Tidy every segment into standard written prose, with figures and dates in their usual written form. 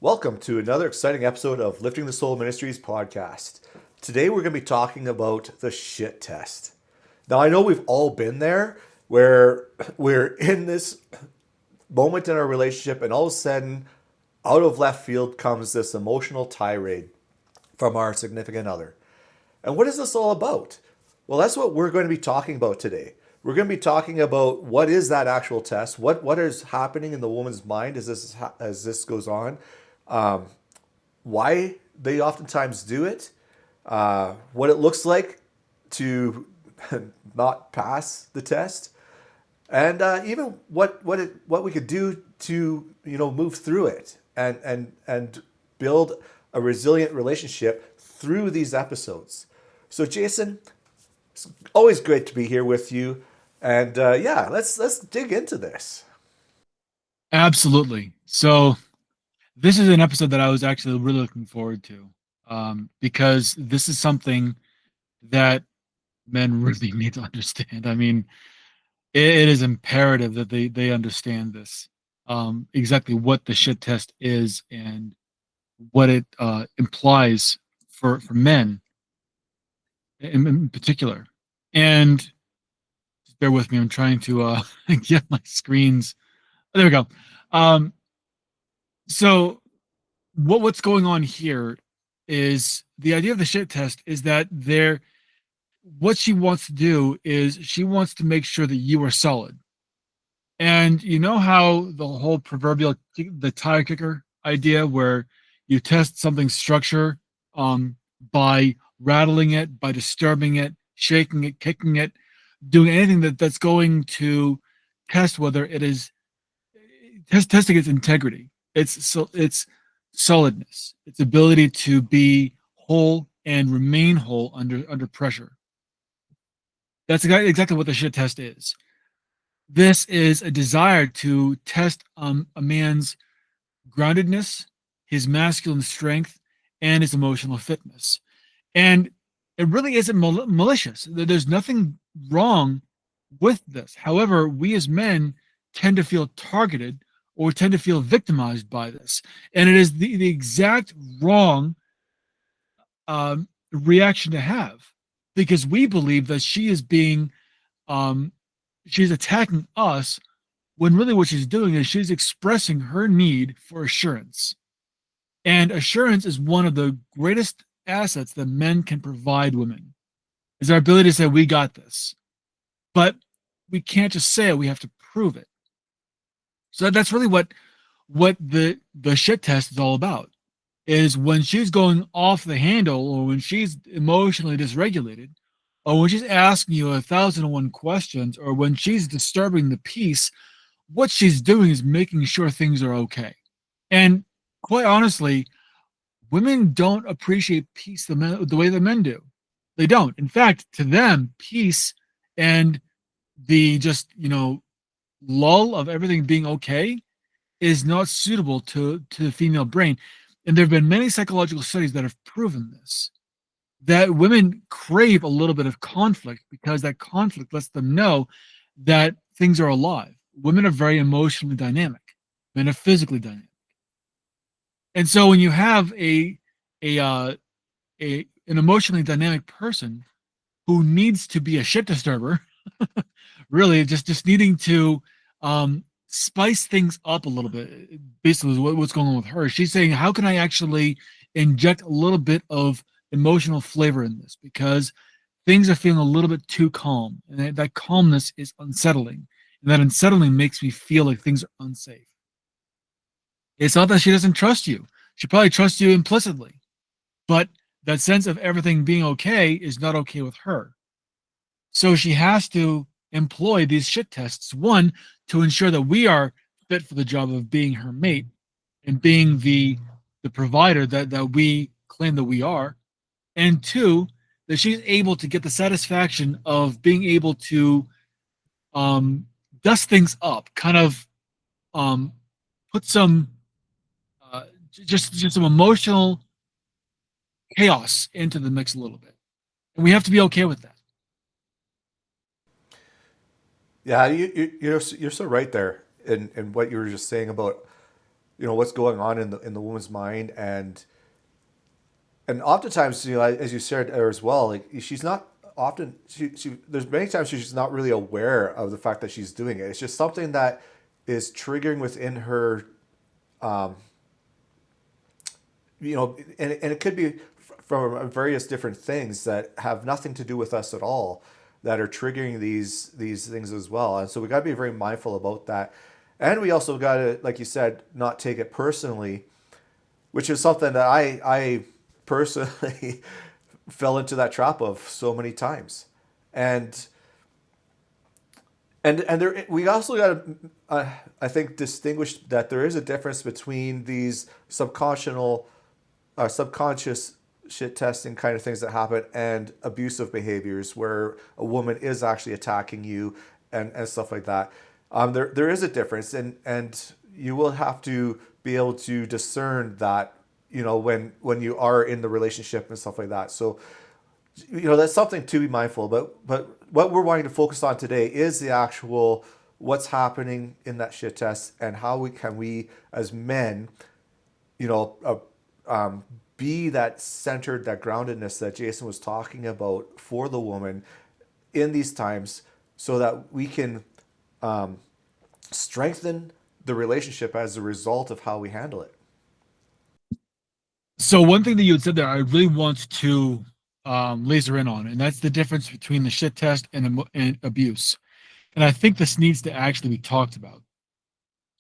Welcome to another exciting episode of Lifting the Soul Ministries podcast. Today we're going to be talking about the shit test. Now, I know we've all been there where we're in this moment in our relationship, and all of a sudden, out of left field comes this emotional tirade from our significant other. And what is this all about? Well, that's what we're going to be talking about today. We're going to be talking about what is that actual test, what is happening in the woman's mind as this goes on, why they oftentimes do it, what it looks like to not pass the test, and even what we could do to move through it and build a resilient relationship through these episodes. So, Jason, it's always great to be here with you, and yeah, let's dig into this. Absolutely. So this is an episode that I was actually really looking forward to, because this is something that men really need to understand. I mean, it is imperative that they understand this, exactly what the shit test is and what it implies for men in particular. And just bear with me, I'm trying to get my screens. There we go. Um, so what's going on here is the idea of the shit test is that what she wants to do is she wants to make sure that you are solid. And you know how the whole proverbial the tire kicker idea where you test something's structure by rattling it, by disturbing it, shaking it, kicking it, doing anything that's going to test whether it is testing its integrity, its solidness, its ability to be whole and remain whole under pressure. That's exactly what the shit test is. This is a desire to test a man's groundedness, his masculine strength, and his emotional fitness. And it really isn't malicious. There's nothing wrong with this. However, we as men tend to feel targeted or tend to feel victimized by this. And it is the exact wrong reaction to have because we believe that she is um, she's attacking us when really what she's doing is she's expressing her need for assurance. And assurance is one of the greatest assets that men can provide women is our ability to say, we got this. But we can't just say it, we have to prove it. So that's really what the shit test is all about. Is when she's going off the handle or when she's emotionally dysregulated, or when she's asking you 1,001 questions, or when she's disturbing the peace, what she's doing is making sure things are okay. And quite honestly, women don't appreciate peace the way that men do. They don't. In fact, to them, peace and the just, lull of everything being okay is not suitable to the female brain. And there have been many psychological studies that have proven this, that women crave a little bit of conflict because that conflict lets them know that things are alive. Women are very emotionally dynamic, men are physically dynamic. And so when you have an emotionally dynamic person who needs to be a shit disturber, really just needing to spice things up a little bit. Basically, what's going on with her. She's saying, how can I actually inject a little bit of emotional flavor in this? Because things are feeling a little bit too calm. And that calmness is unsettling. And that unsettling makes me feel like things are unsafe. It's not that she doesn't trust you. She probably trusts you implicitly. But that sense of everything being okay is not okay with her. So she has to employ these shit tests. One, to ensure that we are fit for the job of being her mate and being the provider that we claim that we are. And two, that she's able to get the satisfaction of being able to dust things up, kind of um, put some just some emotional chaos into the mix a little bit. And we have to be okay with that. Yeah, you're so right there in what you were just saying about what's going on in the woman's mind. And oftentimes, as you said as well, like she's not often she there's many times she's not really aware of the fact that she's doing it. It's just something that is triggering within her. um, and it could be from various different things that have nothing to do with us at all, that are triggering these things as well. And so we got to be very mindful about that. And we also got to, like you said, not take it personally, which is something that I personally fell into that trap of so many times. And there, we also got to, I think, distinguish that there is a difference between these subconscious shit testing kind of things that happen and abusive behaviors where a woman is actually attacking you and stuff like that. There is a difference, and you will have to be able to discern that, when you are in the relationship and stuff like that. So that's something to be mindful about. But what we're wanting to focus on today is the actual what's happening in that shit test, and how we as men, you know, uh, be that centered, that groundedness that Jason was talking about for the woman in these times, so that we can strengthen the relationship as a result of how we handle it. So one thing that you had said there, I really want to laser in on, and that's the difference between the shit test and abuse. And I think this needs to actually be talked about.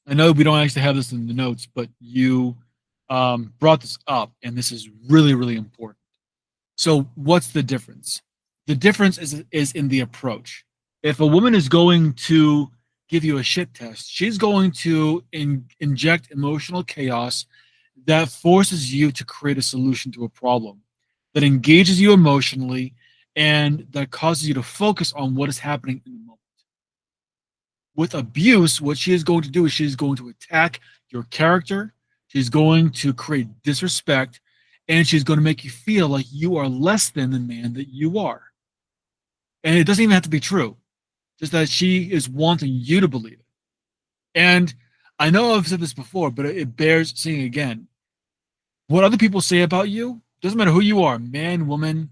I know we don't actually have this in the notes, but you brought this up, and this is really, really important. So what's the difference? The difference is in the approach. If a woman is going to give you a shit test, she's going to inject emotional chaos that forces you to create a solution to a problem, that engages you emotionally, and that causes you to focus on what is happening in the moment. With abuse, what she is going to do is she's going to attack your character, she's going to create disrespect, and she's going to make you feel like you are less than the man that you are. And it doesn't even have to be true, just that she is wanting you to believe it. And I know I've said this before, but it bears saying again. What other people say about you doesn't matter who you are, man, woman,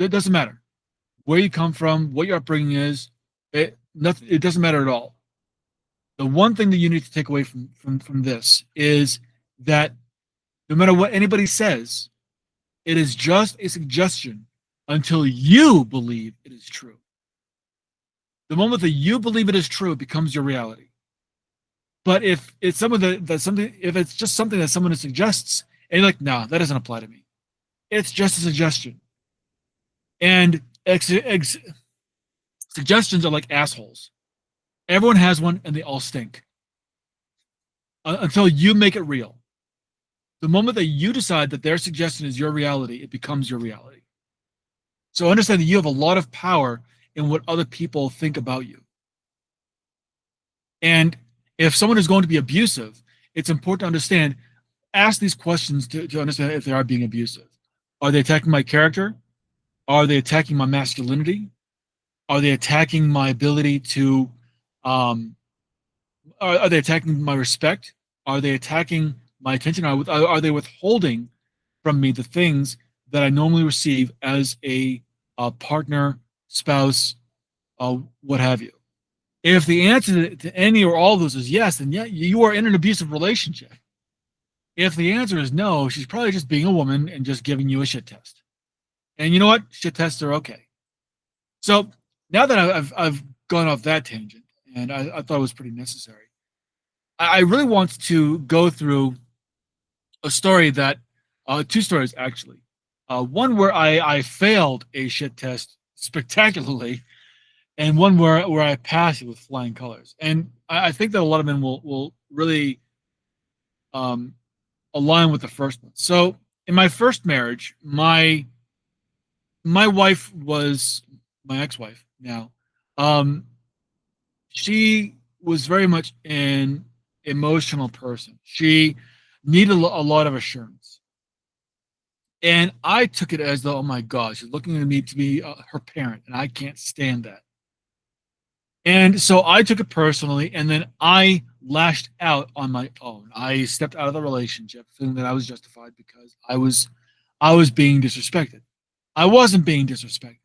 it doesn't matter. Where you come from, what your upbringing is, it doesn't matter at all. The one thing that you need to take away from this is that no matter what anybody says, it is just a suggestion until you believe it is true. The moment that you believe it is true, it becomes your reality. But if it's if it's just something that someone suggests, and you're like, no, that doesn't apply to me. It's just a suggestion. And suggestions are like assholes. Everyone has one, and they all stink. Until you make it real. The moment that you decide that their suggestion is your reality, it becomes your reality. So understand that you have a lot of power in what other people think about you. And if someone is going to be abusive, it's important to understand, ask these questions to understand if they are being abusive. Are they attacking my character? Are they attacking my masculinity? Are they attacking my ability to, are they attacking my respect? Are they attacking my attention? Are they withholding from me the things that I normally receive as a partner, spouse, what have you? If the answer to any or all of those is yes, then yeah, you are in an abusive relationship. If the answer is no, she's probably just being a woman and just giving you a shit test. And you know what? Shit tests are okay. So now that I've gone off that tangent, and I thought it was pretty necessary, I really want to go through a story that, two stories actually. One where I failed a shit test spectacularly, and one where I passed it with flying colors. And I think that a lot of men will really align with the first one. So in my first marriage, my wife was my ex-wife now. She was very much an emotional person. She needed a lot of assurance. And I took it as though, oh my God, she's looking at me to be her parent, and I can't stand that. And so I took it personally, and then I lashed out on my own. I stepped out of the relationship feeling that I was justified because I was being disrespected. I wasn't being disrespected.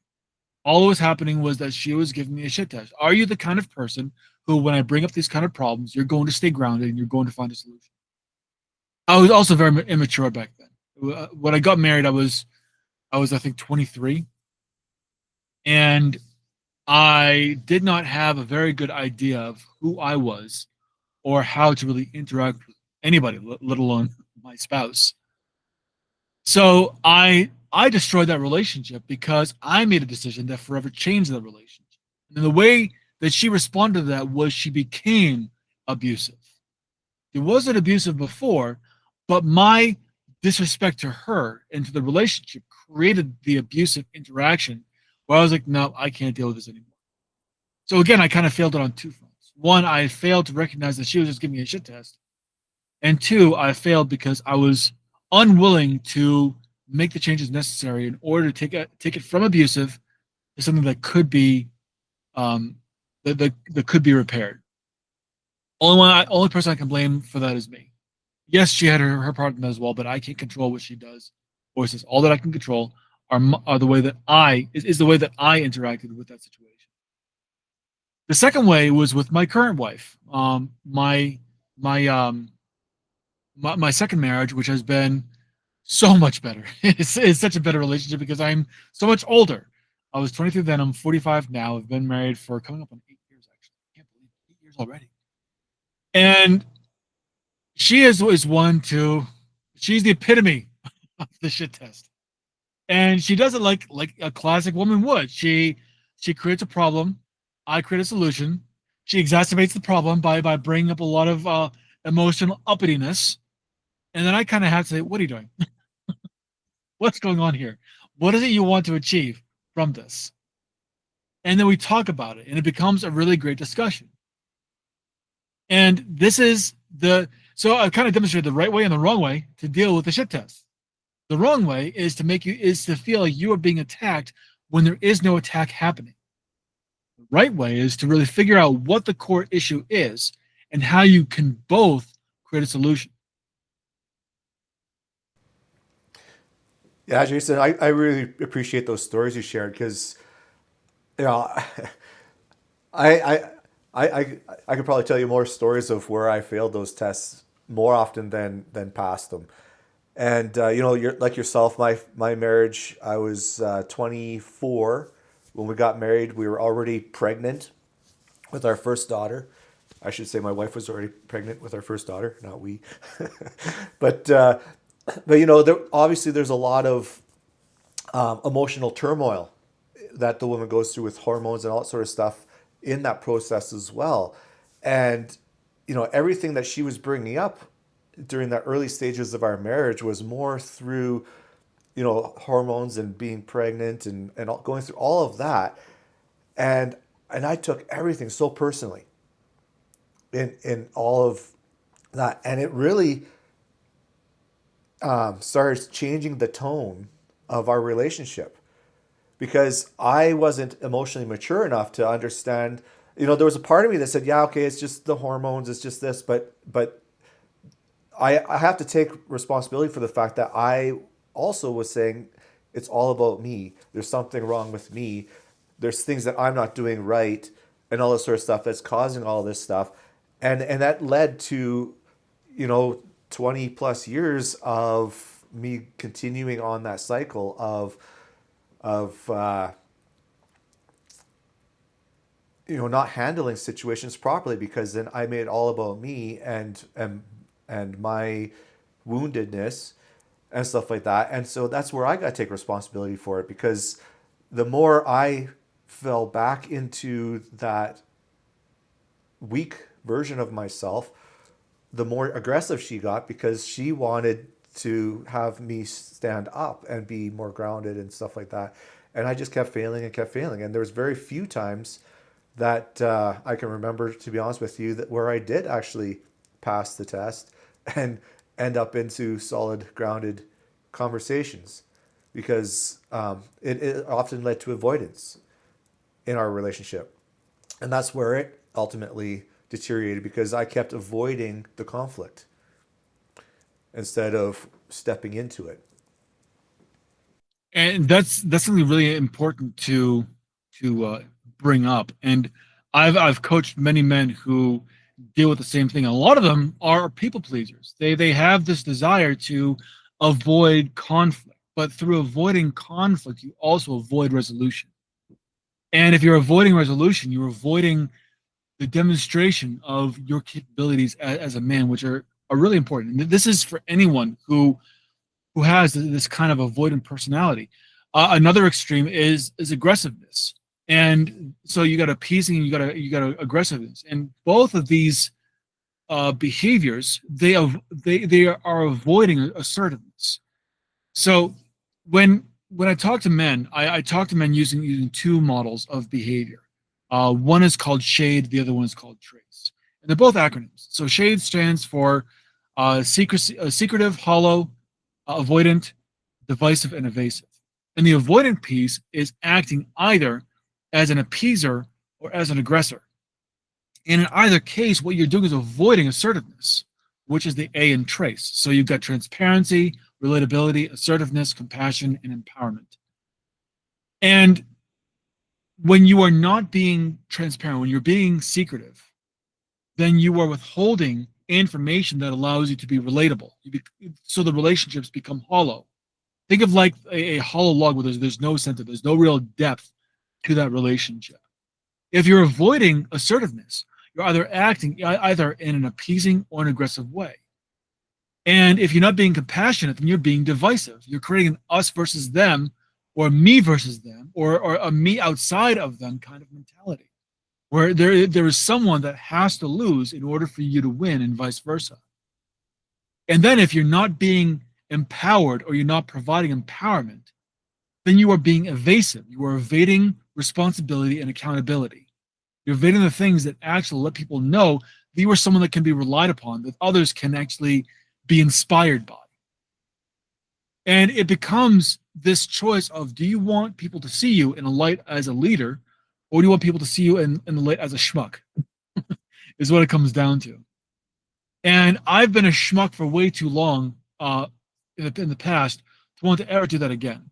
All that was happening was that she was giving me a shit test. Are you the kind of person who, when I bring up these kind of problems, you're going to stay grounded and you're going to find a solution? I was also very immature back then. When I got married, I think 23, and I did not have a very good idea of who I was or how to really interact with anybody, let alone my spouse. So I destroyed that relationship because I made a decision that forever changed that relationship. And the way that she responded to that was she became abusive. It wasn't abusive before, but my disrespect to her and to the relationship created the abusive interaction where I was like, no, I can't deal with this anymore. So again, I kind of failed it on two fronts. One, I failed to recognize that she was just giving me a shit test. And two, I failed because I was unwilling to make the changes necessary in order to take it from abusive to something that could be um, that could be repaired. Only person I can blame for that is me. Yes, she had her part in that as well, but I can't control what she does or says. All that I can control are the way that is the way that I interacted with that situation. The second way was with my current wife. My my second marriage, which has been so much better. It's such a better relationship because I'm so much older. I was 23 then. I'm 45 now. I've been married for coming up on 8 years actually. I can't believe 8 years already. And she is one to. She's the epitome of the shit test, and she does it like a classic woman would. She creates a problem. I create a solution. She exacerbates the problem by bringing up a lot of emotional uppityness, and then I kind of have to say, "What are you doing? What's going on here? What is it you want to achieve from this?" And then we talk about it, and it becomes a really great discussion. And this is the so I kind of demonstrated the right way and the wrong way to deal with the shit test. The wrong way is to feel like you are being attacked when there is no attack happening. The right way is to really figure out what the core issue is and how you can both create a solution. Yeah, Jason, I really appreciate those stories you shared because, you know, I, I, I could probably tell you more stories of where I failed those tests more often than passed them. And you're like yourself. My marriage. I was 24 when we got married. We were already pregnant with our first daughter. I should say my wife was already pregnant with our first daughter, not we. but obviously there's a lot of emotional turmoil that the woman goes through with hormones and all that sort of stuff in that process as well. And everything that she was bringing up during the early stages of our marriage was more through hormones and being pregnant and going through all of that. And I took everything so personally in all of that, and it really started changing the tone of our relationship because I wasn't emotionally mature enough to understand. There was a part of me that said, "Yeah, okay, it's just the hormones, it's just this," but I have to take responsibility for the fact that I also was saying it's all about me. There's something wrong with me. There's things that I'm not doing right, and all this sort of stuff that's causing all this stuff, and that led to, 20 plus years of me continuing on that cycle of not handling situations properly because then I made it all about me and my woundedness and stuff like that. And so that's where I got to take responsibility for it because the more I fell back into that weak version of myself, the more aggressive she got because she wanted to have me stand up and be more grounded and stuff like that. And I just kept failing and kept failing. And there was very few times that I can remember, to be honest with you, that where I did actually pass the test and end up into solid, grounded conversations because it often led to avoidance in our relationship. And that's where it ultimately deteriorated because I kept avoiding the conflict instead of stepping into it. And that's something really important to bring up. And I've coached many men who deal with the same thing. A lot of them are people pleasers. They have this desire to avoid conflict, but through avoiding conflict, you also avoid resolution. And if you're avoiding resolution, you're avoiding the demonstration of your capabilities as a man, which are really important. And this is for anyone who has this kind of avoidant personality. Another extreme is aggressiveness, and so you got appeasing, and you got aggressiveness, and both of these behaviors they are avoiding assertiveness. So when I talk to men, I talk to men using two models of behavior. One is called SHADE, the other one is called TRACE, and they're both acronyms. So SHADE stands for secretive, hollow, avoidant, divisive, and evasive. And the avoidant piece is acting either as an appeaser or as an aggressor. And in either case, what you're doing is avoiding assertiveness, which is the A in TRACE. So you've got transparency, relatability, assertiveness, compassion, and empowerment. And when you are not being transparent, when you're being secretive, then you are withholding information that allows you to be relatable. So the relationships become hollow. Think of like a hollow log where there's no center, there's no real depth to that relationship. If you're avoiding assertiveness, you're either acting either in an appeasing or an aggressive way. And if you're not being compassionate, then you're being divisive. You're creating an us versus them, or me versus them, or a me outside of them kind of mentality, where there is someone that has to lose in order for you to win, and vice versa. And then if you're not being empowered or you're not providing empowerment, then you are being evasive. You are evading responsibility and accountability. You're evading the things that actually let people know that you are someone that can be relied upon, that others can actually be inspired by. And it becomes this choice of, do you want people to see you in a light as a leader, or do you want people to see you in the light as a schmuck? Is what it comes down to. And I've been a schmuck for way too long in the past to want to ever do that again.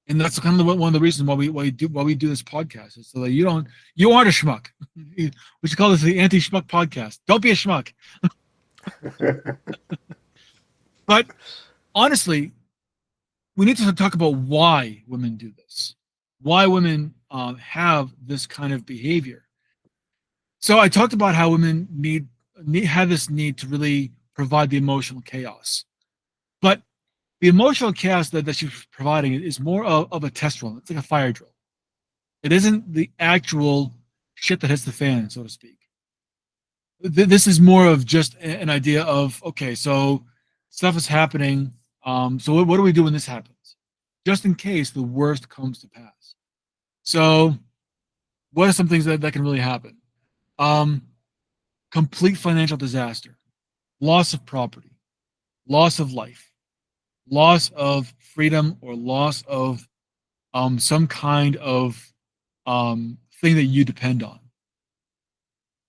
And that's kind of one of the reasons why we do this podcast, is so that you aren't a schmuck. We should call this the anti-schmuck podcast. Don't be a schmuck. But honestly, we need to talk about why women do this, why women have this kind of behavior. So I talked about how women have this need to really provide the emotional chaos. But the emotional chaos that she's providing is more of a test run. It's like a fire drill. It isn't the actual shit that hits the fan, so to speak. This is more of just an idea of, okay, so stuff is happening. So what do we do when this happens? Just in case the worst comes to pass. So what are some things that can really happen? Complete financial disaster, loss of property, loss of life, loss of freedom, or loss of some kind of thing that you depend on.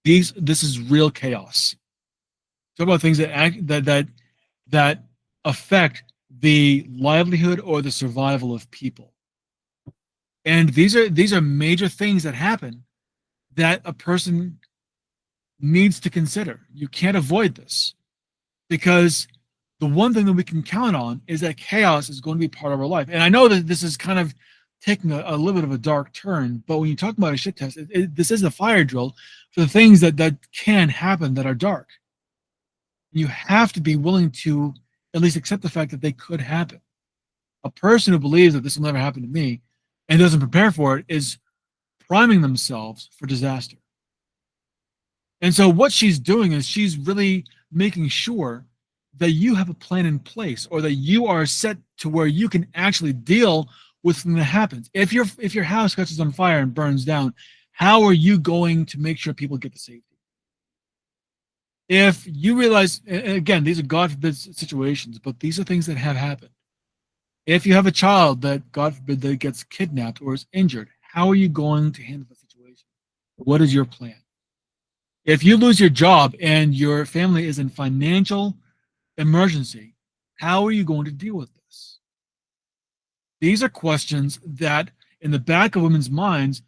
This is real chaos. Talk about things that affect the livelihood or the survival of people. And these are major things that happen that a person needs to consider. You can't avoid this, because the one thing that we can count on is that chaos is going to be part of our life. And I know that this is kind of taking a little bit of a dark turn, but when you talk about a shit test, this is a fire drill for the things that can happen that are dark. You have to be willing to at least accept the fact that they could happen. A person who believes that this will never happen to me and doesn't prepare for it is priming themselves for disaster. And so what she's doing is she's really making sure that you have a plan in place, or that you are set to where you can actually deal with something that happens. If your house catches on fire and burns down, how are you going to make sure people get to safety? If you realize, and again, these are God forbid situations, but these are things that have happened. If you have a child that, God forbid, that gets kidnapped or is injured, how are you going to handle the situation? What is your plan? If you lose your job and your family is in financial emergency, how are you going to deal with this? These are questions that in the back of women's minds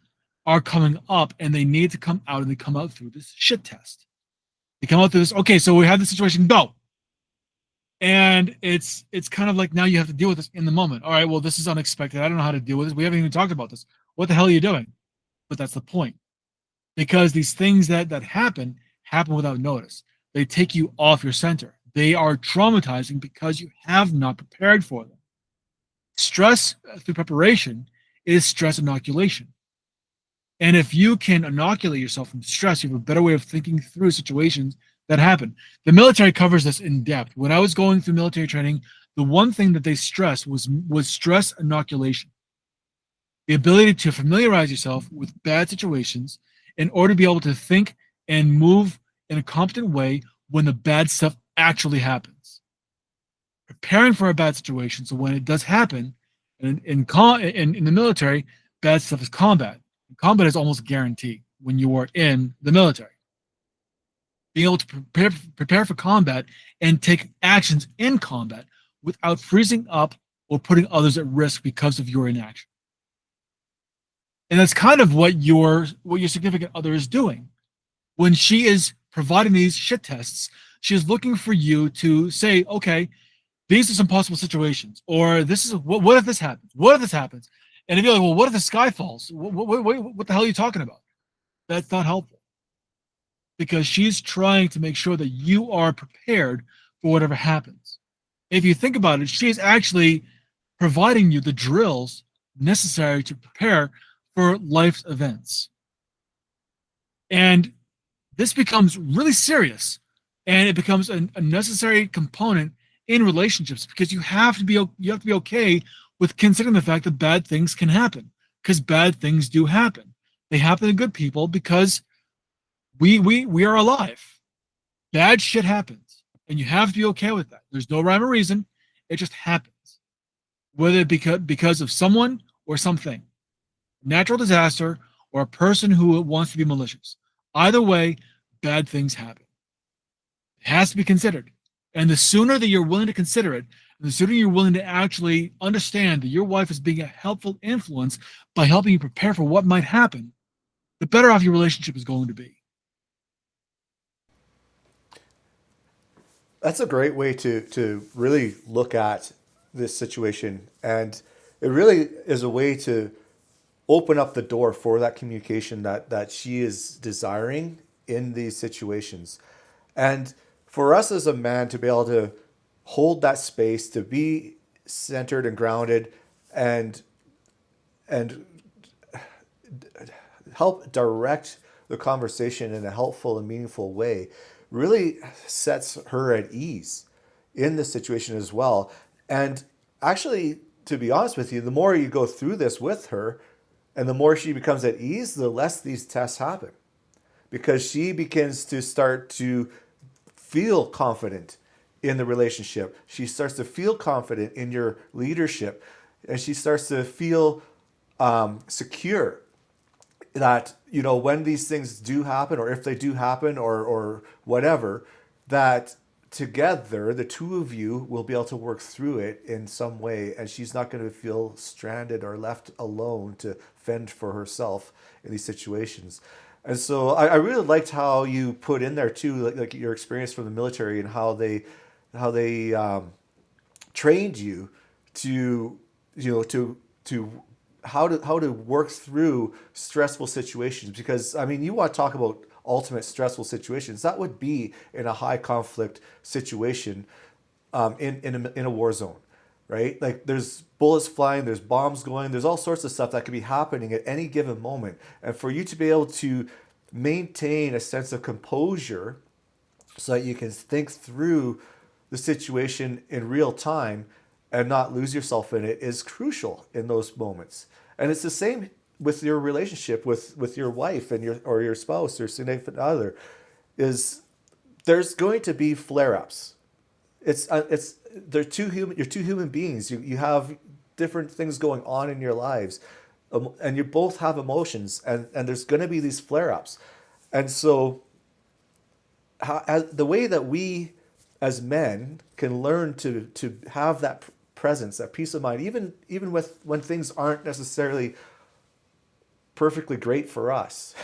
are coming up, and they need to come out, and they come out through this shit test. They come out through this, okay, so we have this situation, go. And it's kind of like now you have to deal with this in the moment. All right, well, this is unexpected. I don't know how to deal with this. We haven't even talked about this. What the hell are you doing? But that's the point. Because these things that happen without notice. They take you off your center. They are traumatizing because you have not prepared for them. Stress through preparation is stress inoculation. And if you can inoculate yourself from stress, you have a better way of thinking through situations that happen. The military covers this in depth. When I was going through military training, the one thing that they stressed was stress inoculation. The ability to familiarize yourself with bad situations in order to be able to think and move in a competent way when the bad stuff actually happens. Preparing for a bad situation, so when it does happen, in the military, bad stuff is combat. Combat is almost guaranteed when you are in the military. Being able to prepare for combat and take actions in combat without freezing up or putting others at risk because of your inaction. And that's kind of what your significant other is doing. When she is providing these shit tests, she is looking for you to say, okay, these are some possible situations, or this is what if this happens? What if this happens? And if you're like, well, what if the sky falls? What the hell are you talking about? That's not helpful, because she's trying to make sure that you are prepared for whatever happens. If you think about it, she's actually providing you the drills necessary to prepare for life's events. And this becomes really serious, and it becomes a necessary component in relationships, because you have to be okay with considering the fact that bad things can happen, because bad things do happen. They happen to good people because we are alive. Bad shit happens, and you have to be okay with that. There's no rhyme or reason. It just happens, whether it because of someone or something, natural disaster, or a person who wants to be malicious. Either way, bad things happen. It has to be considered. And the sooner that you're willing to consider it, and the sooner you're willing to actually understand that your wife is being a helpful influence by helping you prepare for what might happen, the better off your relationship is going to be. That's a great way to really look at this situation. And it really is a way to open up the door for that communication that she is desiring in these situations. And for us as a man to be able to hold that space, to be centered and grounded, and and help direct the conversation in a helpful and meaningful way really sets her at ease in this situation as well. And actually, to be honest with you, the more you go through this with her and the more she becomes at ease, the less these tests happen, because she begins to start to feel confident in the relationship. She starts to feel confident in your leadership, and she starts to feel secure that, you know, when these things do happen, or if they do happen, or whatever, that together the two of you will be able to work through it in some way, and she's not going to feel stranded or left alone to fend for herself in these situations. And so I really liked how you put in there too, like your experience from the military, and how they trained you to, you know, to how to work through stressful situations. Because I mean, you want to talk about ultimate stressful situations, that would be in a high conflict situation, in a war zone, right? Like there's bullets flying, there's bombs going, there's all sorts of stuff that could be happening at any given moment. And for you to be able to maintain a sense of composure so that you can think through the situation in real time and not lose yourself in it is crucial in those moments. And it's the same with your relationship with your wife and your spouse or significant other. Is there's going to be flare-ups. It's they're two human. You're two human beings. You have different things going on in your lives, and you both have emotions, and there's going to be these flare-ups, and so the way that we as men can learn to have that presence, that peace of mind, even with when things aren't necessarily perfectly great for us,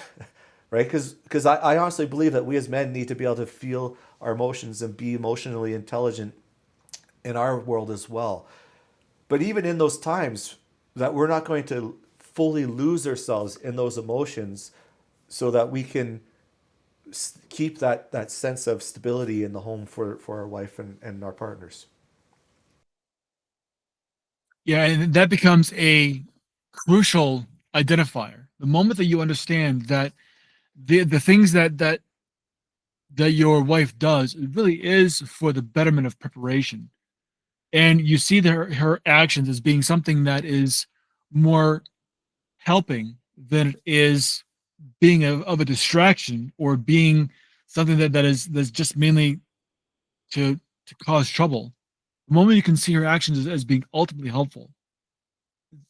right? Because I honestly believe that we as men need to be able to feel our emotions and be emotionally intelligent in our world as well. But even in those times, that we're not going to fully lose ourselves in those emotions, so that we can keep that sense of stability in the home for our wife and our partners. Yeah, and that becomes a crucial identifier. The moment that you understand that the things that your wife does, it really is for the betterment of preparation. And you see her actions as being something that is more helping than it is being of a distraction or being something that's just mainly to cause trouble. The moment you can see her actions as being ultimately helpful,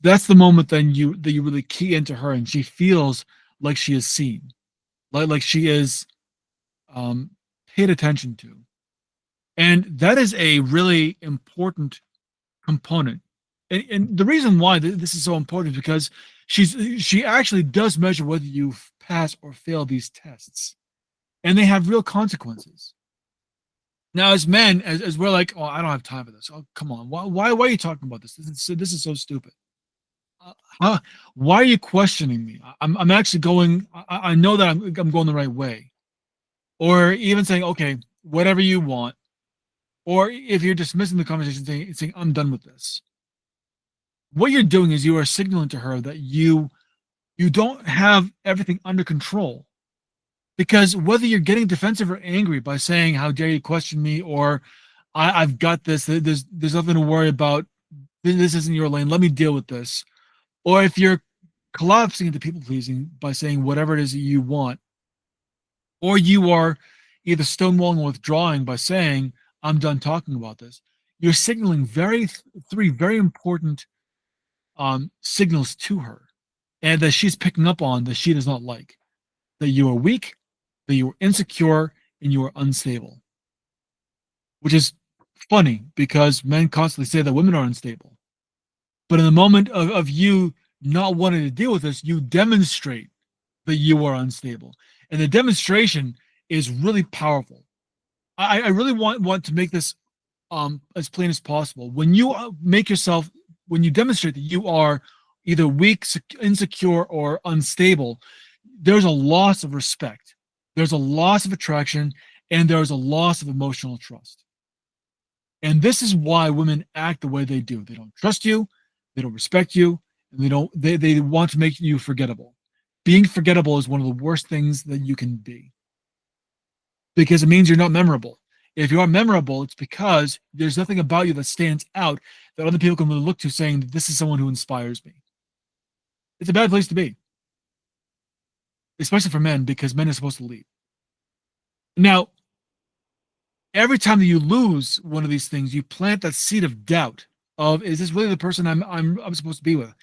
that's the moment then you really key into her and she feels like she is seen, like she is um, paid attention to. And that is a really important component. And the reason why this is so important is because she actually does measure whether you pass or fail these tests, and they have real consequences. Now, as men, as we're like, oh, I don't have time for this. Oh, come on, why are you talking about this? This is so stupid. Uh, huh? Why are you questioning me? I'm actually going. I know that I'm going the right way. Or even saying, okay, whatever you want. Or if you're dismissing the conversation, saying I'm done with this. What you're doing is you are signaling to her that you don't have everything under control. Because whether you're getting defensive or angry by saying, how dare you question me, or I've got this, there's nothing to worry about, this isn't your lane, let me deal with this. Or if you're collapsing into people pleasing by saying whatever it is that you want, or you are either stonewalling or withdrawing by saying, I'm done talking about this, you're signaling three very important signals to her, and that she's picking up on that she does not like. That you are weak, that you are insecure, and you are unstable. Which is funny because men constantly say that women are unstable. But in the moment of you not wanting to deal with this, you demonstrate that you are unstable. And the demonstration is really powerful. I really want to make this as plain as possible. When you when you demonstrate that you are either weak, insecure, or unstable, there's a loss of respect, there's a loss of attraction, and there's a loss of emotional trust. And this is why women act the way they do. They don't trust you, they don't respect you, and they want to make you forgettable. Being forgettable is one of the worst things that you can be because it means you're not memorable. If you are memorable, it's because there's nothing about you that stands out that other people can really look to saying that this is someone who inspires me. It's a bad place to be, especially for men, because men are supposed to lead. Now, every time that you lose one of these things, you plant that seed of doubt of, is this really the person I'm supposed to be with?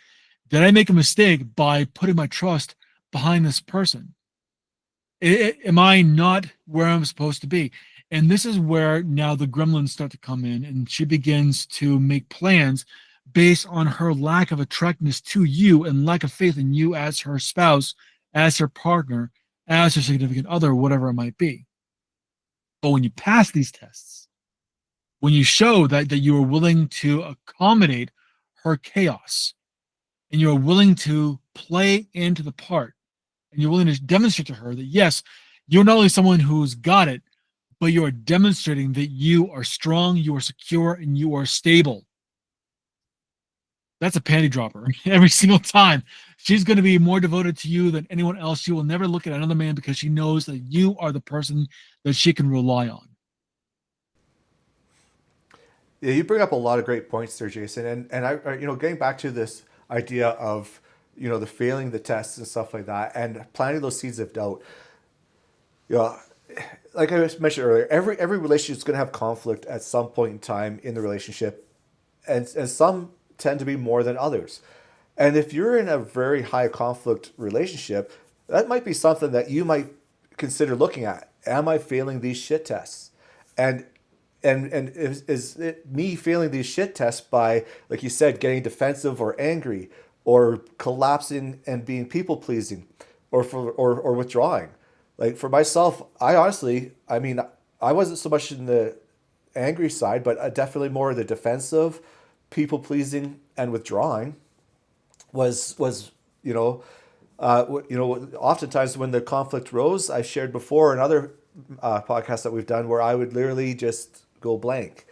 Did I make a mistake by putting my trust behind this person? Am I not where I'm supposed to be? And this is where now the gremlins start to come in, and she begins to make plans based on her lack of attractiveness to you and lack of faith in you as her spouse, as her partner, as her significant other, whatever it might be. But when you pass these tests, when you show that you are willing to accommodate her chaos and you are willing to play into the part and you're willing to demonstrate to her that, yes, you're not only someone who's got it, but you are demonstrating that you are strong, you are secure, and you are stable. That's a panty dropper every single time. She's going to be more devoted to you than anyone else. She will never look at another man because she knows that you are the person that she can rely on. Yeah, you bring up a lot of great points there, Jason. And getting back to this idea of the failing the tests and stuff like that, and planting those seeds of doubt. Yeah, like I mentioned earlier, every relationship is going to have conflict at some point in time in the relationship, and some tend to be more than others. And if you're in a very high conflict relationship, that might be something that you might consider looking at am I failing these shit tests? And is it me failing these shit tests by, like you said, getting defensive or angry, or collapsing and being people pleasing, or withdrawing? Like for myself, I honestly, I mean, I wasn't so much in the angry side, but definitely more the defensive, people pleasing, and withdrawing was you know oftentimes when the conflict rose, I shared before in other podcasts that we've done, where I would literally just go blank,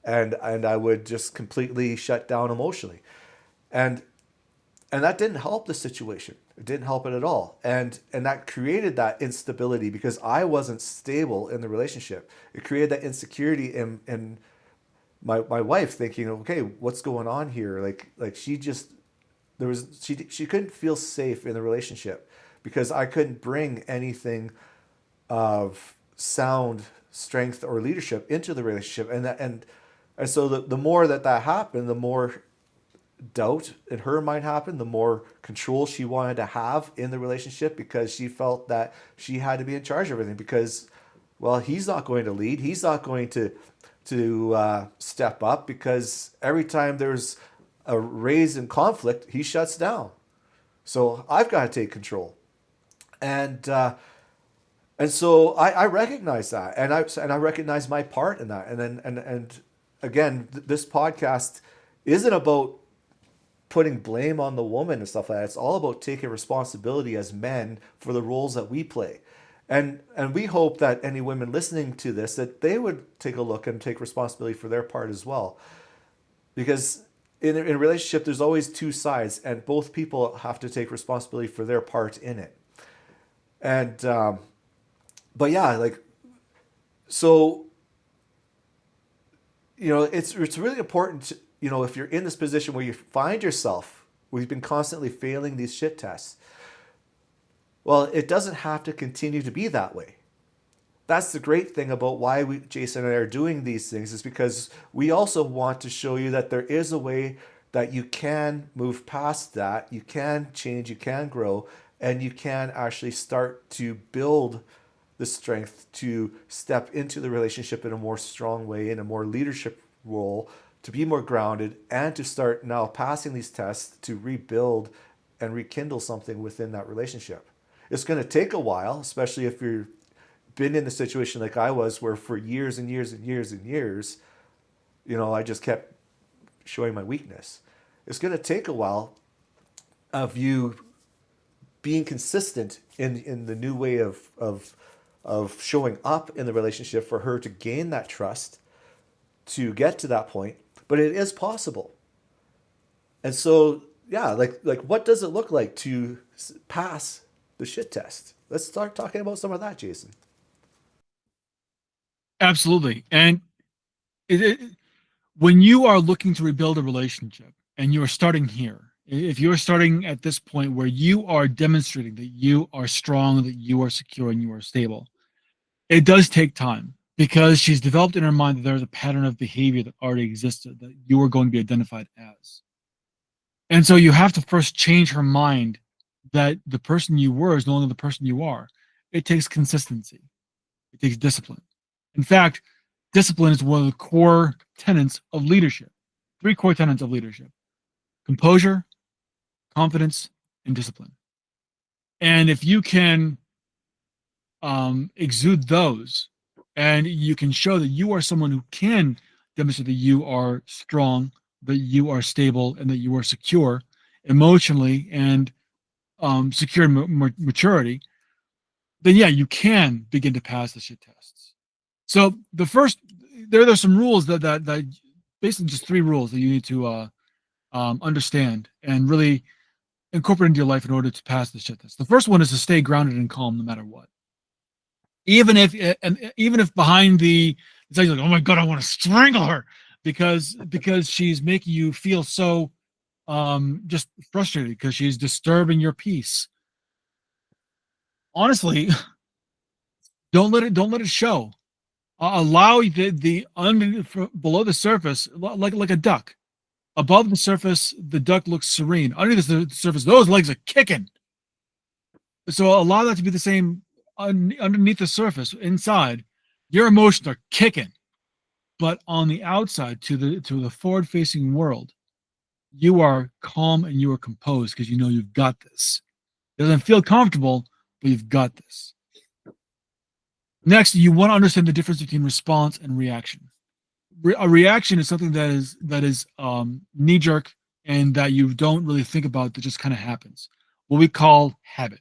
and I would just completely shut down emotionally, and that didn't help the situation. It didn't help it at all, and that created that instability because I wasn't stable in the relationship. It created that insecurity in my wife, thinking, okay, what's going on here? Like she just there was she couldn't feel safe in the relationship because I couldn't bring anything of sound strength or leadership into the relationship, and so the more that happened, the more doubt in her mind happened, the more control she wanted to have in the relationship because she felt that she had to be in charge of everything because, well, he's not going to lead, he's not going to step up because every time there's a raise in conflict, he shuts down. So I've got to take control, and so I recognize that, and I recognize my part in that, and then and again, this podcast isn't about putting blame on the woman and stuff like that. It's all about taking responsibility as men for the roles that we play. And we hope that any women listening to this, that they would take a look and take responsibility for their part as well. Because in a relationship, there's always two sides, and both people have to take responsibility for their part in it. And but yeah, like, so it's really important to, if you're in this position where you find yourself, where you've been constantly failing these shit tests, well, it doesn't have to continue to be that way. That's the great thing about why Jason and I are doing these things, is because we also want to show you that there is a way that you can move past that, you can change, you can grow, and you can actually start to build the strength to step into the relationship in a more strong way, in a more leadership role, to be more grounded, and to start now passing these tests to rebuild and rekindle something within that relationship. It's going to take a while, especially if you've been in the situation like I was, where for years and years and years and years, I just kept showing my weakness. It's going to take a while of you being consistent in the new way of showing up in the relationship for her to gain that trust, to get to that point. But it is possible. And so, yeah, like what does it look like to pass the shit test? Let's start talking about some of that, Jason. Absolutely. And it, when you are looking to rebuild a relationship and you are starting here, if you're starting at this point where you are demonstrating that you are strong, that you are secure, and you are stable, it does take time, because she's developed in her mind that there's a pattern of behavior that already existed that you are going to be identified as. And so you have to first change her mind that the person you were is no longer the person you are. It takes consistency. It takes discipline. In fact, discipline is one of the core tenets of leadership. 3 core tenets of leadership: composure, confidence, and discipline. And if you can exude those, and you can show that you are someone who can demonstrate that you are strong, that you are stable, and that you are secure emotionally, and secure in maturity, then yeah, you can begin to pass the shit tests. So there's some rules that basically just 3 rules that you need to understand and really incorporate into your life in order to pass the shit test. The first one is to stay grounded and calm no matter what. Even if behind it's like, oh my god, I want to strangle her, because she's making you feel so just frustrated, because she's disturbing your peace. Honestly, don't let it show. Allow the under below the surface, like a duck. Above the surface, the duck looks serene. Underneath the surface, those legs are kicking. So allow that to be the same underneath the surface, inside, your emotions are kicking. But on the outside, to the forward-facing world, you are calm and you are composed because you know you've got this. It doesn't feel comfortable, but you've got this. Next, you want to understand the difference between response and reaction. A reaction is something that is knee jerk and that you don't really think about, that just kind of happens. What we call habit,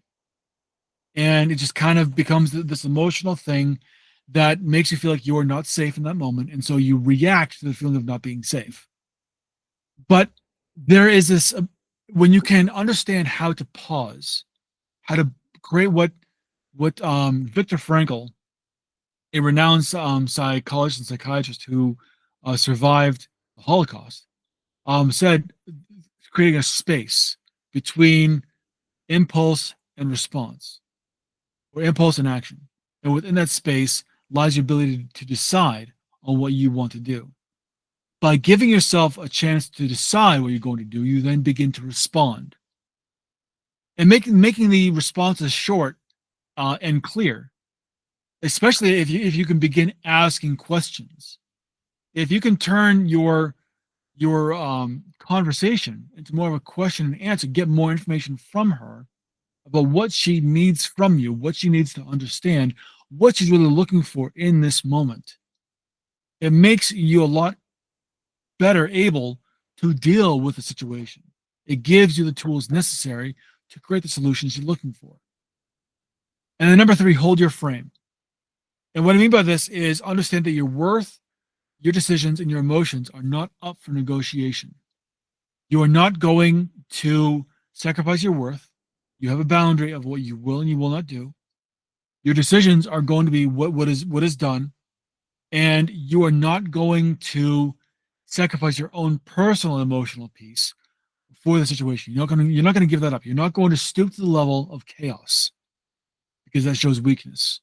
and it just kind of becomes this emotional thing that makes you feel like you are not safe in that moment, and so you react to the feeling of not being safe. But there is this when you can understand how to pause, how to create what Viktor Frankl, a renowned psychologist and psychiatrist who survived the Holocaust, said, creating a space between impulse and response, or impulse and action. And within that space lies your ability to decide on what you want to do. By giving yourself a chance to decide what you're going to do, you then begin to respond. And making the responses short and clear, especially if you can begin asking questions. If you can turn your conversation into more of a question and answer, get more information from her about what she needs from you, what she needs to understand, what she's really looking for in this moment. It makes you a lot better able to deal with the situation. It gives you the tools necessary to create the solutions you're looking for. And then number 3, hold your frame. And what I mean by this is understand that your worth, your decisions, and your emotions are not up for negotiation. You are not going to sacrifice your worth. You have a boundary of what you will and you will not do. Your decisions are going to be what is done, and you are not going to sacrifice your own personal emotional peace for the situation. You're not going to give that up. You're not going to stoop to the level of chaos, because that shows weakness.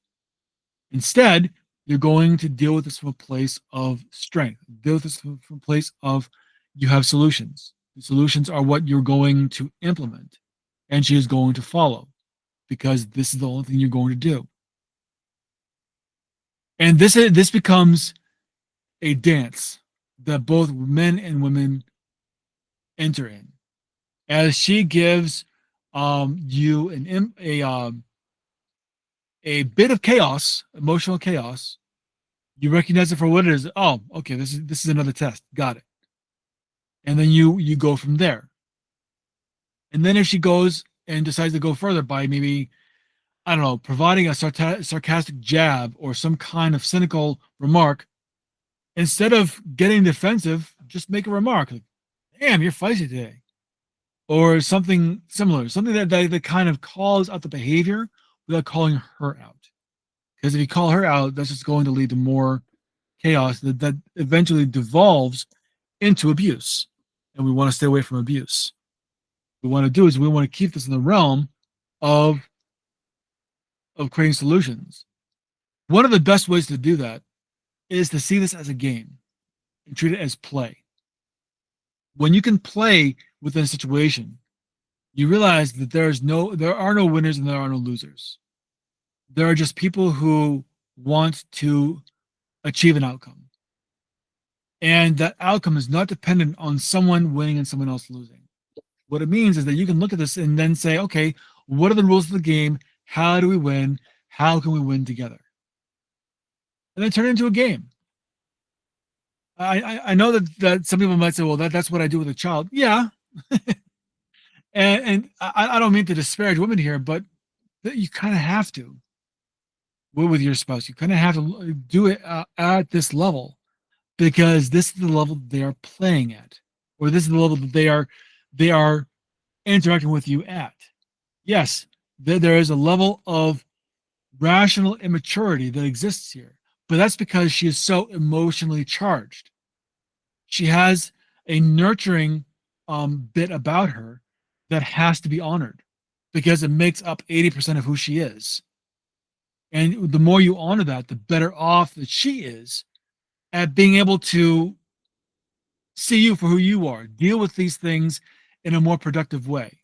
Instead, you're going to deal with this from a place of strength. Deal with this from a place of you have solutions. The solutions are what you're going to implement, and she is going to follow, because this is the only thing you're going to do. And this becomes a dance that both men and women enter in, as she gives you a bit of chaos, emotional chaos. You recognize it for what it is. Oh, okay, this is another test. Got it. And then you go from there. And then if she goes and decides to go further by maybe, I don't know, providing a sarcastic jab or some kind of cynical remark, instead of getting defensive, just make a remark like, "Damn, you're feisty today," or something similar, something that kind of calls out the behavior without calling her out. Because if you call her out, that's just going to lead to more chaos that eventually devolves into abuse. And we want to stay away from abuse. What we want to do is we want to keep this in the realm of creating solutions. One of the best ways to do that is to see this as a game and treat it as play. When you can play within a situation, you realize that there are no winners and there are no losers. There are just people who want to achieve an outcome. And that outcome is not dependent on someone winning and someone else losing. What it means is that you can look at this and then say, okay, what are the rules of the game? How do we win? How can we win together? And then turn it into a game. I know that some people might say, well, that's what I do with a child. Yeah. and I don't mean to disparage women here, but you kind of have to with your spouse. You kind of have to do it at this level, because this is the level they are playing at, or this is the level that they are interacting with you at. Yes, there is a level of rational immaturity that exists here, but that's because she is so emotionally charged. She has a nurturing bit about her that has to be honored, because it makes up 80% of who she is. And the more you honor that, the better off that she is at being able to see you for who you are, deal with these things in a more productive way.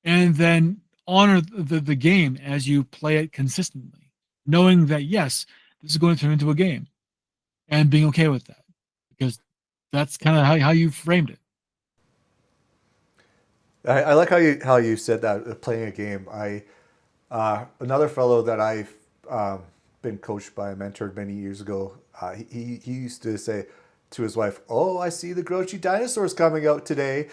And then honor the game as you play it consistently, knowing that yes, this is going to turn into a game, and being okay with that, because that's kind of how you framed it. I like how you said that playing a game. I another fellow that I've been coached by, mentored many years ago. He used to say to his wife, "Oh, I see the grouchy dinosaurs coming out today,"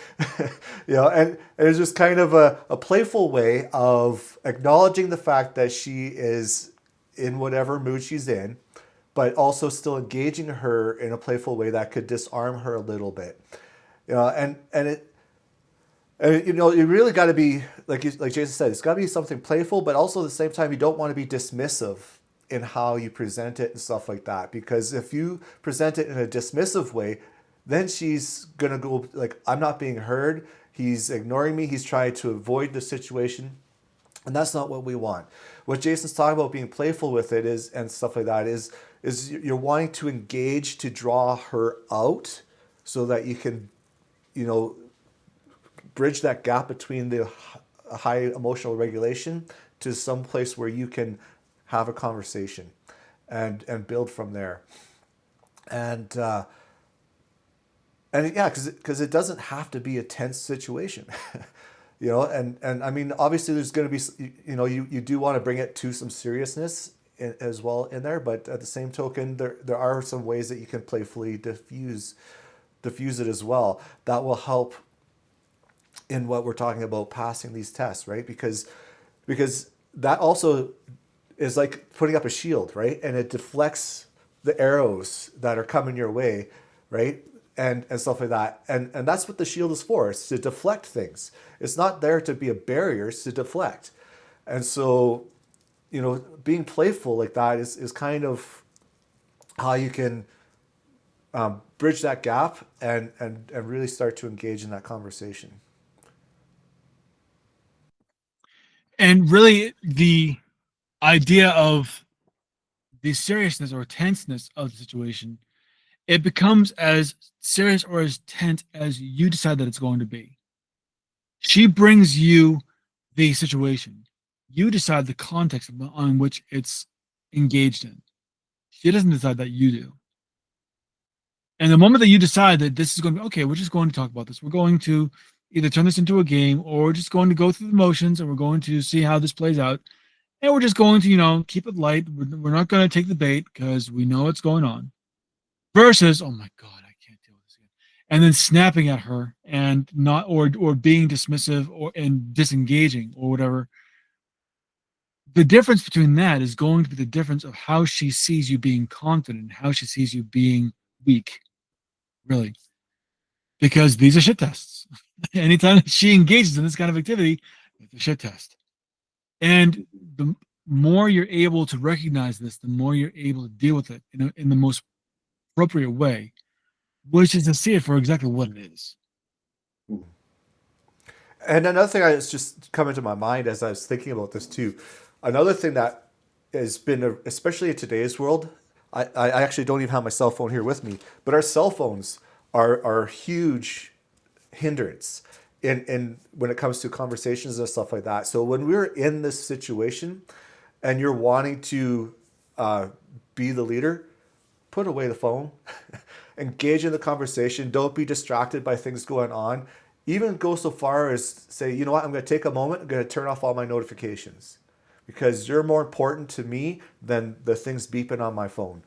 and it's just kind of a playful way of acknowledging the fact that she is in whatever mood she's in, but also still engaging her in a playful way that could disarm her a little bit. You really got to be like Jason said. It's got to be something playful, but also at the same time, you don't want to be dismissive in how you present it and stuff like that. Because if you present it in a dismissive way, then she's gonna go like, "I'm not being heard. He's ignoring me. He's trying to avoid the situation." And that's not what we want. What Jason's talking about being playful with it is and stuff like that is you're wanting to engage to draw her out so that you can, you know, bridge that gap between the high emotional regulation to some place where you can have a conversation and build from there. And yeah, because it doesn't have to be a tense situation. And I mean, obviously there's going to be, you do want to bring it to some seriousness as well in there, but at the same token, there are some ways that you can playfully diffuse it as well that will help in what we're talking about passing these tests, right? Because that also is like putting up a shield, right? And it deflects the arrows that are coming your way, right? And stuff like that. And that's what the shield is for. It's to deflect things. It's not there to be a barrier, it's to deflect. And so, being playful like that is kind of how you can bridge that gap and really start to engage in that conversation. And really, the idea of the seriousness or tenseness of the situation, it becomes as serious or as tense as you decide that it's going to be. She brings you the situation. You decide the context on which it's engaged in. She doesn't decide that, you do. And the moment that you decide that this is going to be okay, we're just going to talk about this. We're going to either turn this into a game, or we're just going to go through the motions and we're going to see how this plays out. And we're just going to, keep it light. We're not going to take the bait because we know what's going on. Versus, oh my God, I can't deal with this again. And then snapping at her and not, or being dismissive and disengaging or whatever. The difference between that is going to be the difference of how she sees you being confident, how she sees you being weak, really. Because these are shit tests. Anytime she engages in this kind of activity, it's a shit test. And the more you're able to recognize this, the more you're able to deal with it in the most appropriate way, which is to see it for exactly what it is. And another thing that's just coming to my mind as I was thinking about this too, another thing that has been, especially in today's world, I actually don't even have my cell phone here with me, but our cell phones are a huge hindrance in when it comes to conversations and stuff like that. So when we're in this situation and you're wanting to be the leader, put away the phone, engage in the conversation. Don't be distracted by things going on. Even go so far as say, you know what, I'm going to take a moment. I'm going to turn off all my notifications because you're more important to me than the things beeping on my phone.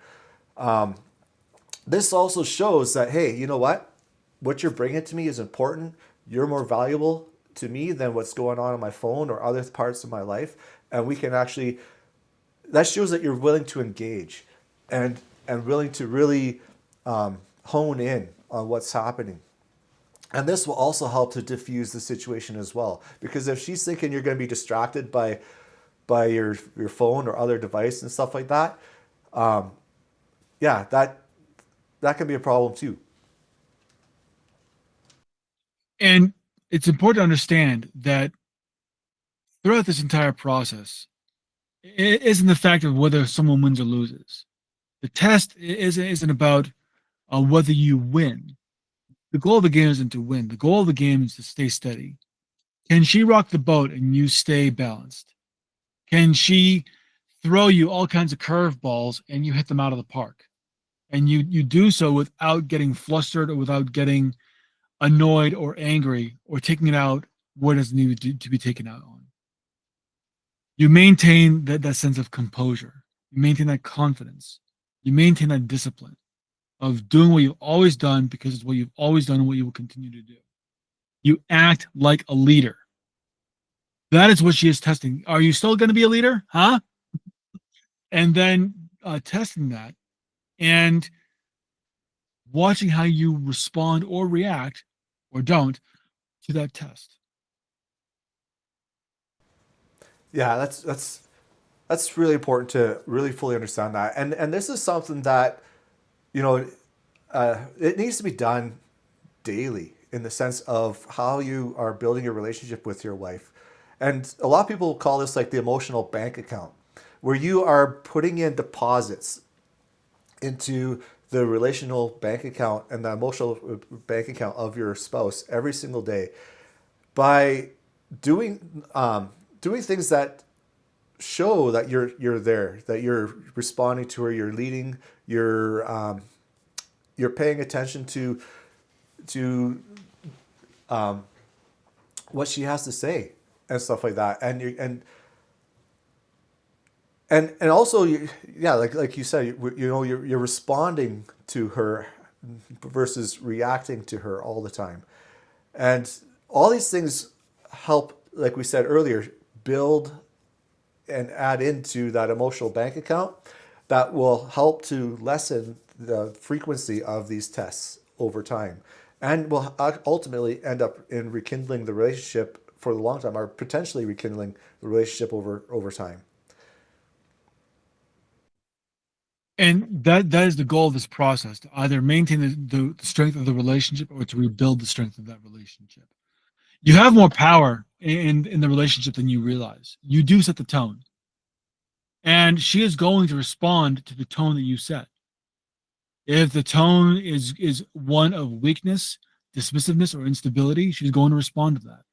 This also shows that, hey, you know what you're bringing to me is important. You're more valuable to me than what's going on my phone or other parts of my life. And we can actually, that shows that you're willing to engage and willing to really hone in on what's happening. And this will also help to diffuse the situation as well. Because if she's thinking you're going to be distracted by your phone or other device and stuff like that, yeah, that can be a problem too. And it's important to understand that throughout this entire process, it isn't the fact of whether someone wins or loses. The test isn't about whether you win. The goal of the game isn't to win. The goal of the game is to stay steady. Can she rock the boat and you stay balanced? Can she throw you all kinds of curveballs and you hit them out of the park? And you do so without getting flustered or without getting annoyed or angry or taking it out where it doesn't need to be taken out on. You maintain that sense of composure. You maintain that confidence. You maintain that discipline of doing what you've always done because it's what you've always done and what you will continue to do. You act like a leader. That is what she is testing. Are you still going to be a leader? Huh? And then testing that and watching how you respond or react or don't to that test. Yeah, that's really important to really fully understand that. And this is something that, you know, it needs to be done daily in the sense of how you are building your relationship with your wife. And a lot of people call this like the emotional bank account, where you are putting in deposits into the relational bank account and the emotional bank account of your spouse every single day by doing things that show that you're there, that you're responding to her, you're leading, you're paying attention to what she has to say and stuff like that, and you and also yeah, like you said, you know, you're responding to her versus reacting to her all the time, and all these things help, like we said earlier, build and add into that emotional bank account that will help to lessen the frequency of these tests over time and will ultimately end up in rekindling the relationship for the long time, or potentially rekindling the relationship over time. And that is the goal of this process, to either maintain the strength of the relationship or to rebuild the strength of that relationship. You have more power in the relationship than you realize. You do set the tone. And she is going to respond to the tone that you set. If the tone is one of weakness, dismissiveness, or instability, she's going to respond to that.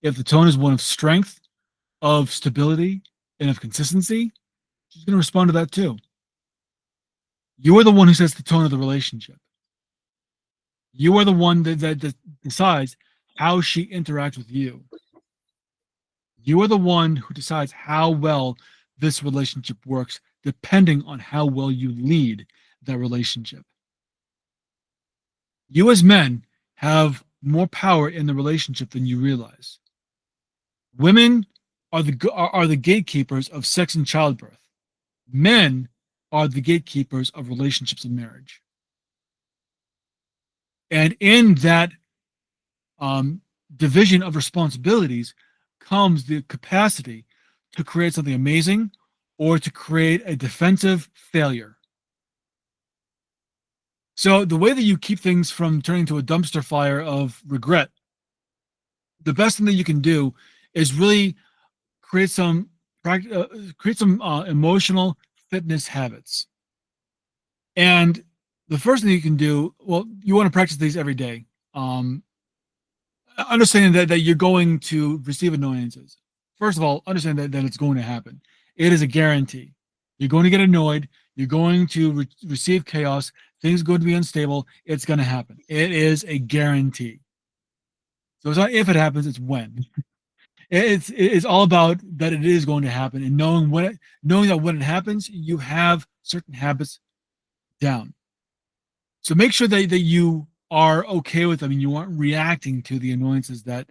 If the tone is one of strength, of stability, and of consistency, she's going to respond to that too. You are the one who sets the tone of the relationship. You are the one that decides how she interacts with you. You are the one who decides how well this relationship works, depending on how well you lead that relationship. You as men have more power in the relationship than you realize. Women are the gatekeepers of sex and childbirth. Men are the gatekeepers of relationships and marriage. And in that division of responsibilities comes the capacity to create something amazing or to create a defensive failure. So the way that you keep things from turning to a dumpster fire of regret, the best thing that you can do is really create some emotional fitness habits. And the first thing you can do, well, you want to practice these every day. Understanding that you're going to receive annoyances. First of all, understand that it's going to happen. It is a guarantee. You're going to get annoyed. You're going to receive chaos. Things are going to be unstable. It's going to happen. It is a guarantee. So it's not if it happens, it's when. It's all about that it is going to happen, and knowing that when it happens, you have certain habits down. So make sure that you are okay with them and you aren't reacting to the annoyances that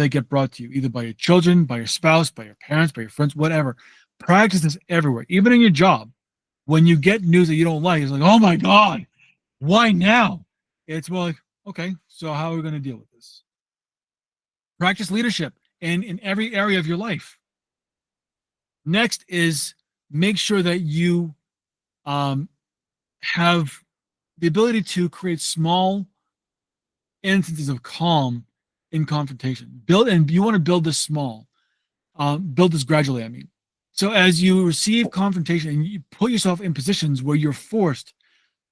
get brought to you, either by your children, by your spouse, by your parents, by your friends, whatever. Practice this everywhere, even in your job. When you get news that you don't like, it's like, oh my God, why now? It's more like, okay, so how are we going to deal with this? Practice leadership in every area of your life. Next is make sure that you have the ability to create small instances of calm in confrontation. You want to build this small, build this gradually, I mean. So as you receive confrontation and you put yourself in positions where you're forced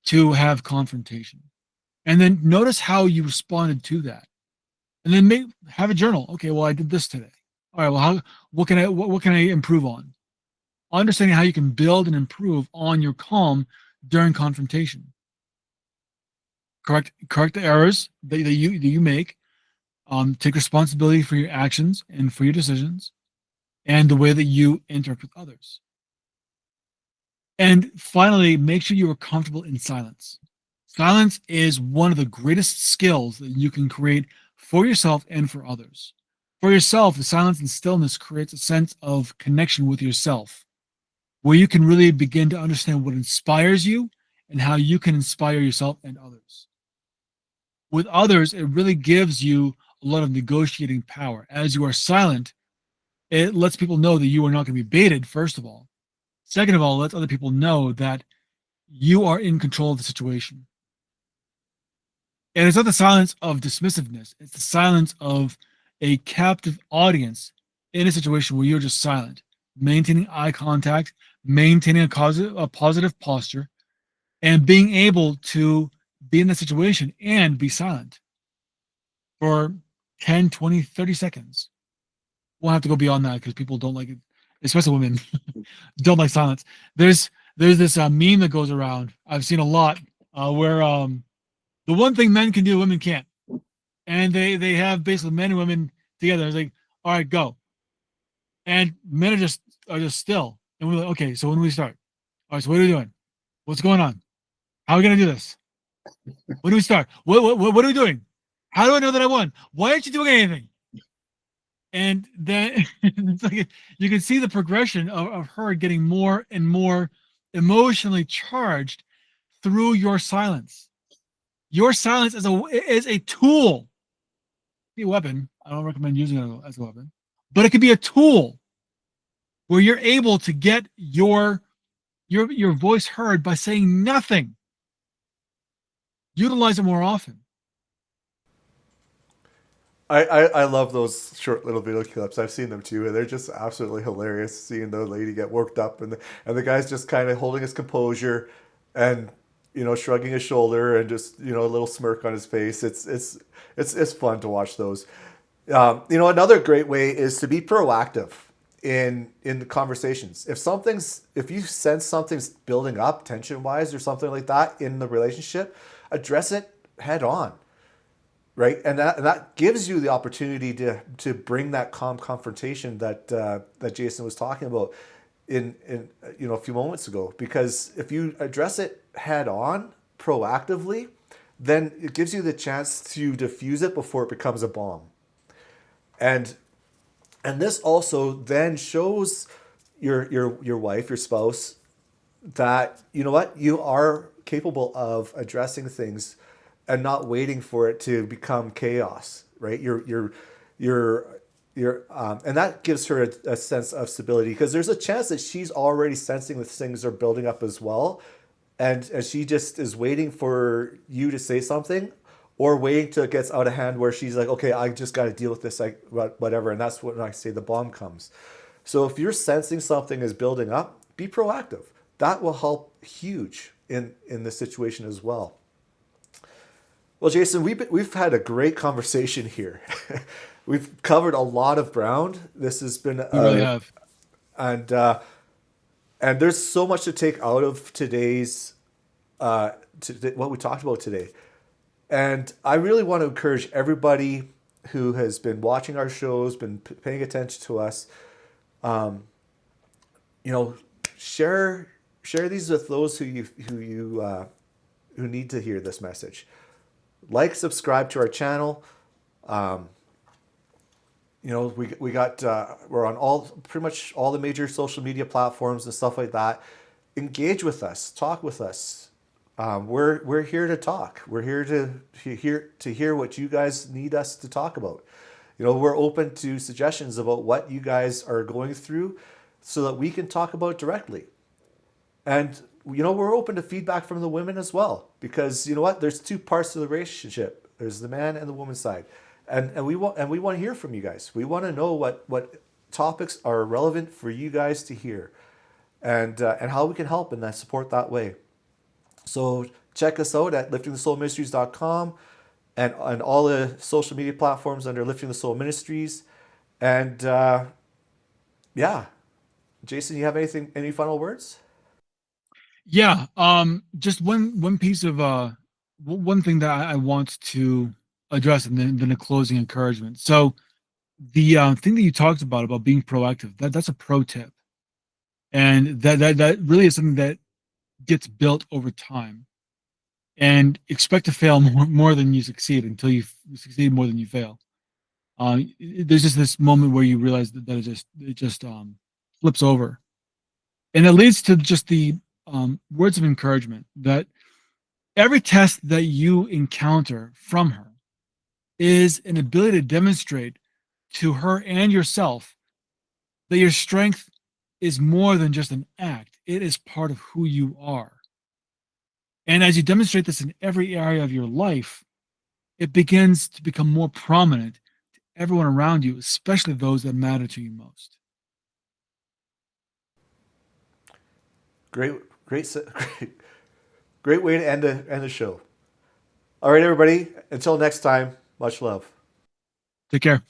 to have confrontation, and then notice how you responded to that. and then have a journal. Okay, well, I did this today. All right, well, what can I improve on? Understanding how you can build and improve on your calm during confrontation. Correct the errors that you make. Take responsibility for your actions and for your decisions and the way that you interact with others. And finally, make sure you are comfortable in silence. Silence is one of the greatest skills that you can create for yourself and for others. For yourself, the silence and stillness creates a sense of connection with yourself, where you can really begin to understand what inspires you and how you can inspire yourself and others. With others, it really gives you a lot of negotiating power. As you are silent, it lets people know that you are not going to be baited, first of all. Second of all, it lets other people know that you are in control of the situation. And it's not the silence of dismissiveness, it's the silence of a captive audience in a situation where you're just silent, maintaining eye contact, maintaining a positive posture, and being able to be in the situation and be silent for 10, 20, 30 seconds. We'll have to go beyond that because people don't like it, especially women don't like silence. There's this meme that goes around. I've seen a lot where the one thing men can do, women can't, and they have basically men and women together. It's like, all right, go, and men are just still, and we're like, okay, so when do we start? All right, so what are we doing? What's going on? How are we gonna do this? When do we start? What are we doing? How do I know that I won? Why aren't you doing anything? And then it's like you can see the progression of her getting more and more emotionally charged through your silence. Your silence is a tool, be a weapon. I don't recommend using it as a weapon, but it could be a tool where you're able to get your voice heard by saying nothing. Utilize it more often. I love those short little video clips. I've seen them too, and they're just absolutely hilarious. Seeing the lady get worked up, and the guy's just kind of holding his composure, and shrugging his shoulder, and just a little smirk on his face. It's fun to watch those. Another great way is to be proactive in the conversations. If you sense something's building up tension wise or something like that in the relationship, address it head on, right? And that gives you the opportunity to bring that calm confrontation that Jason was talking about in a few moments ago. Because if you address it head on proactively, then it gives you the chance to diffuse it before it becomes a bomb. And this also then shows your wife, your spouse, that you are capable of addressing things and not waiting for it to become chaos, right? And that gives her a sense of stability, because there's a chance that she's already sensing that things are building up as well, and she just is waiting for you to say something, or waiting till it gets out of hand where she's like, okay, I just got to deal with this, like whatever. And that's when I say the bomb comes. So if you're sensing something is building up, be proactive. That will help huge in this situation as well. Well, Jason, we've had a great conversation here. We've covered a lot of ground. This has been We really have. and uh, and there's so much to take out of today's what we talked about today. And I really want to encourage everybody who has been watching our shows, been paying attention to us, um, you know, share these with those who need to hear this message. Like, subscribe to our channel. Um, we got we're on all pretty much all the major social media platforms and stuff like that. Engage with us, talk with us. We're here to talk. We're here to hear what you guys need us to talk about. We're open to suggestions about what you guys are going through, so that we can talk about it directly. And we're open to feedback from the women as well, because you know what? There's two parts to the relationship. There's the man and the woman side, and we want to hear from you guys. We want to know what topics are relevant for you guys to hear, and how we can help and support that way. So check us out at liftingthesoulministries.com, and on all the social media platforms under Lifting the Soul Ministries. And yeah, Jason, you have any final words? Yeah. Just one piece of one thing that I want to address, and then a closing encouragement. So the thing that you talked about being proactive, that's a pro tip, and that really is something that gets built over time. And expect to fail more than you succeed until you succeed more than you fail. There's just this moment where you realize that it just flips over, and it leads to just the words of encouragement that every test that you encounter from her is an ability to demonstrate to her and yourself that your strength is more than just an act. It is part of who you are. And as you demonstrate this in every area of your life, it begins to become more prominent to everyone around you, especially those that matter to you most. Great, great, great, great way to end the show. All right, everybody. Until next time, much love. Take care.